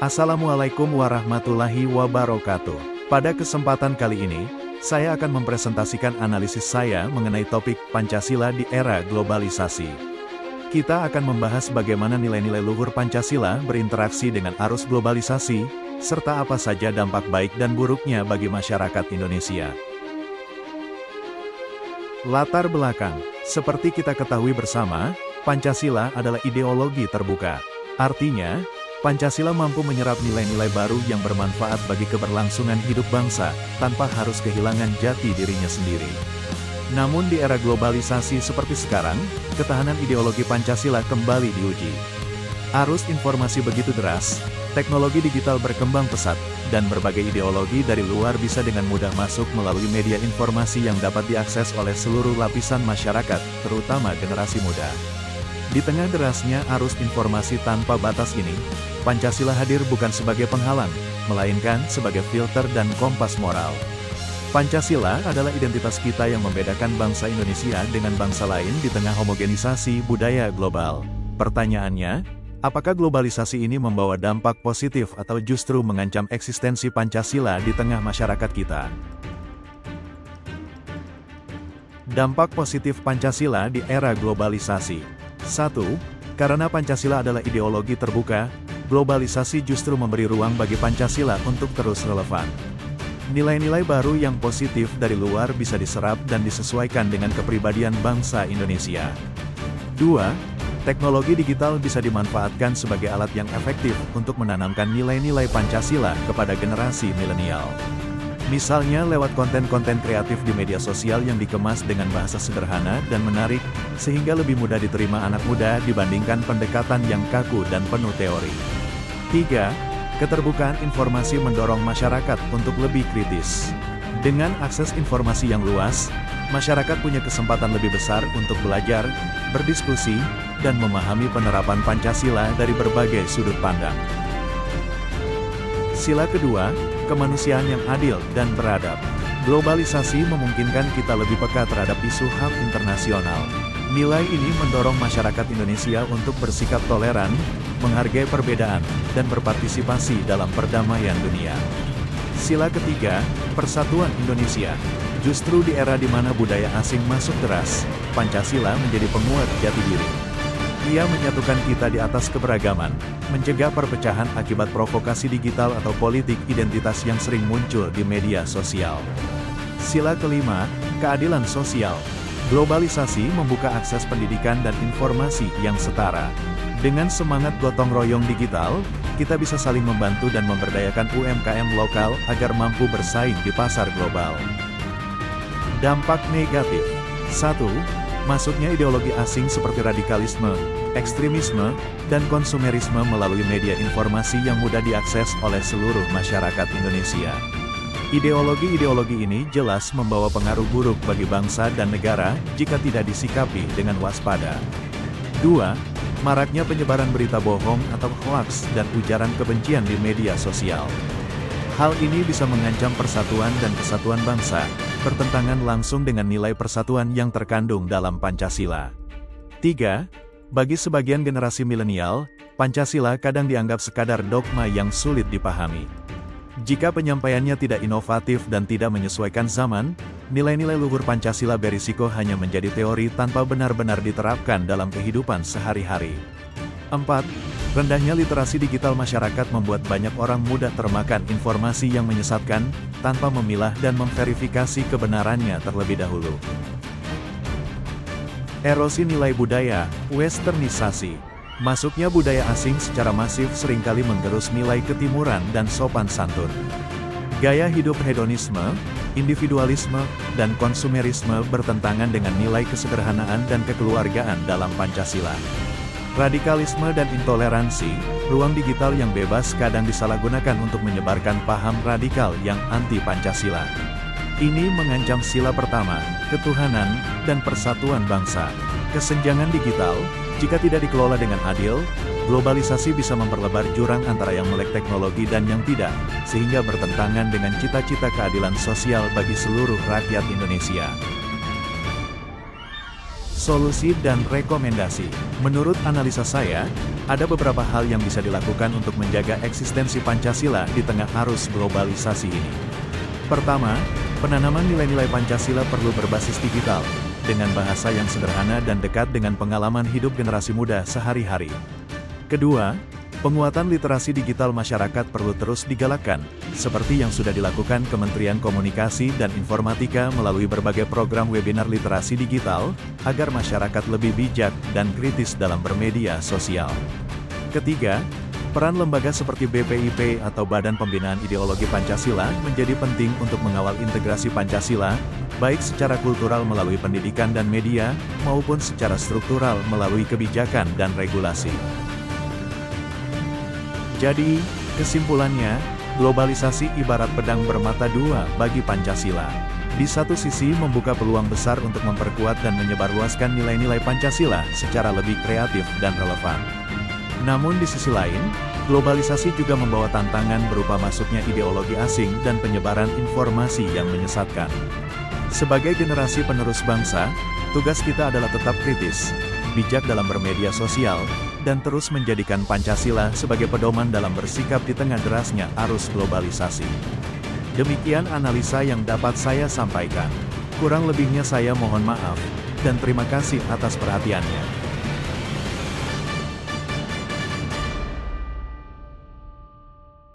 Assalamualaikum warahmatullahi wabarakatuh. Pada kesempatan kali ini, saya akan mempresentasikan analisis saya mengenai topik Pancasila di era globalisasi. Kita akan membahas bagaimana nilai-nilai luhur Pancasila berinteraksi dengan arus globalisasi, serta apa saja dampak baik dan buruknya bagi masyarakat Indonesia. Latar belakang, seperti kita ketahui bersama, Pancasila adalah ideologi terbuka. Artinya, Pancasila mampu menyerap nilai-nilai baru yang bermanfaat bagi keberlangsungan hidup bangsa, tanpa harus kehilangan jati dirinya sendiri. Namun di era globalisasi seperti sekarang, ketahanan ideologi Pancasila kembali diuji. Arus informasi begitu deras, teknologi digital berkembang pesat, dan berbagai ideologi dari luar bisa dengan mudah masuk melalui media informasi yang dapat diakses oleh seluruh lapisan masyarakat, terutama generasi muda. Di tengah derasnya arus informasi tanpa batas ini, Pancasila hadir bukan sebagai penghalang, melainkan sebagai filter dan kompas moral. Pancasila adalah identitas kita yang membedakan bangsa Indonesia dengan bangsa lain di tengah homogenisasi budaya global. Pertanyaannya, apakah globalisasi ini membawa dampak positif atau justru mengancam eksistensi Pancasila di tengah masyarakat kita? Dampak positif Pancasila di era globalisasi. 1. Karena Pancasila adalah ideologi terbuka, globalisasi justru memberi ruang bagi Pancasila untuk terus relevan. Nilai-nilai baru yang positif dari luar bisa diserap dan disesuaikan dengan kepribadian bangsa Indonesia. 2. Teknologi digital bisa dimanfaatkan sebagai alat yang efektif untuk menanamkan nilai-nilai Pancasila kepada generasi milenial. Misalnya lewat konten-konten kreatif di media sosial yang dikemas dengan bahasa sederhana dan menarik, sehingga lebih mudah diterima anak muda dibandingkan pendekatan yang kaku dan penuh teori. 3. Keterbukaan informasi mendorong masyarakat untuk lebih kritis. Dengan akses informasi yang luas, masyarakat punya kesempatan lebih besar untuk belajar, berdiskusi, dan memahami penerapan Pancasila dari berbagai sudut pandang. Sila kedua, kemanusiaan yang adil dan beradab. Globalisasi memungkinkan kita lebih peka terhadap isu HAM internasional. Nilai ini mendorong masyarakat Indonesia untuk bersikap toleran, menghargai perbedaan, dan berpartisipasi dalam perdamaian dunia. Sila ketiga, persatuan Indonesia. Justru di era di mana budaya asing masuk deras, Pancasila menjadi penguat jati diri. Ia menyatukan kita di atas keberagaman, mencegah perpecahan akibat provokasi digital atau politik identitas yang sering muncul di media sosial. Sila kelima, keadilan sosial. Globalisasi membuka akses pendidikan dan informasi yang setara. Dengan semangat gotong royong digital, kita bisa saling membantu dan memberdayakan UMKM lokal agar mampu bersaing di pasar global. Dampak negatif. 1. Masuknya ideologi asing seperti radikalisme, ekstremisme, dan konsumerisme melalui media informasi yang mudah diakses oleh seluruh masyarakat Indonesia. Ideologi-ideologi ini jelas membawa pengaruh buruk bagi bangsa dan negara jika tidak disikapi dengan waspada. 2. Maraknya penyebaran berita bohong atau hoaks dan ujaran kebencian di media sosial. Hal ini bisa mengancam persatuan dan kesatuan bangsa, bertentangan langsung dengan nilai persatuan yang terkandung dalam Pancasila. 3. Bagi sebagian generasi milenial, Pancasila kadang dianggap sekadar dogma yang sulit dipahami. Jika penyampaiannya tidak inovatif dan tidak menyesuaikan zaman, nilai-nilai luhur Pancasila berisiko hanya menjadi teori tanpa benar-benar diterapkan dalam kehidupan sehari-hari. 4. Rendahnya literasi digital masyarakat membuat banyak orang mudah termakan informasi yang menyesatkan, tanpa memilah dan memverifikasi kebenarannya terlebih dahulu. Erosi nilai budaya, westernisasi. Masuknya budaya asing secara masif seringkali menggerus nilai ketimuran dan sopan santun. Gaya hidup hedonisme, individualisme, dan konsumerisme bertentangan dengan nilai kesederhanaan dan kekeluargaan dalam Pancasila. Radikalisme dan intoleransi, ruang digital yang bebas kadang disalahgunakan untuk menyebarkan paham radikal yang anti-Pancasila. Ini mengancam sila pertama, ketuhanan, dan persatuan bangsa. Kesenjangan digital, jika tidak dikelola dengan adil, globalisasi bisa memperlebar jurang antara yang melek teknologi dan yang tidak, sehingga bertentangan dengan cita-cita keadilan sosial bagi seluruh rakyat Indonesia. Solusi dan rekomendasi. Menurut analisa saya, ada beberapa hal yang bisa dilakukan untuk menjaga eksistensi Pancasila di tengah arus globalisasi ini. Pertama, penanaman nilai-nilai Pancasila perlu berbasis digital, dengan bahasa yang sederhana dan dekat dengan pengalaman hidup generasi muda sehari-hari. Kedua, penguatan literasi digital masyarakat perlu terus digalakkan, seperti yang sudah dilakukan Kementerian Komunikasi dan Informatika melalui berbagai program webinar literasi digital, agar masyarakat lebih bijak dan kritis dalam bermedia sosial. Ketiga, peran lembaga seperti BPIP atau Badan Pembinaan Ideologi Pancasila menjadi penting untuk mengawal integrasi Pancasila, baik secara kultural melalui pendidikan dan media, maupun secara struktural melalui kebijakan dan regulasi. Jadi, kesimpulannya, globalisasi ibarat pedang bermata dua bagi Pancasila. Di satu sisi membuka peluang besar untuk memperkuat dan menyebarluaskan nilai-nilai Pancasila secara lebih kreatif dan relevan. Namun di sisi lain, globalisasi juga membawa tantangan berupa masuknya ideologi asing dan penyebaran informasi yang menyesatkan. Sebagai generasi penerus bangsa, tugas kita adalah tetap kritis, bijak dalam bermedia sosial, dan terus menjadikan Pancasila sebagai pedoman dalam bersikap di tengah derasnya arus globalisasi. Demikian analisa yang dapat saya sampaikan. Kurang lebihnya saya mohon maaf, dan terima kasih atas perhatiannya.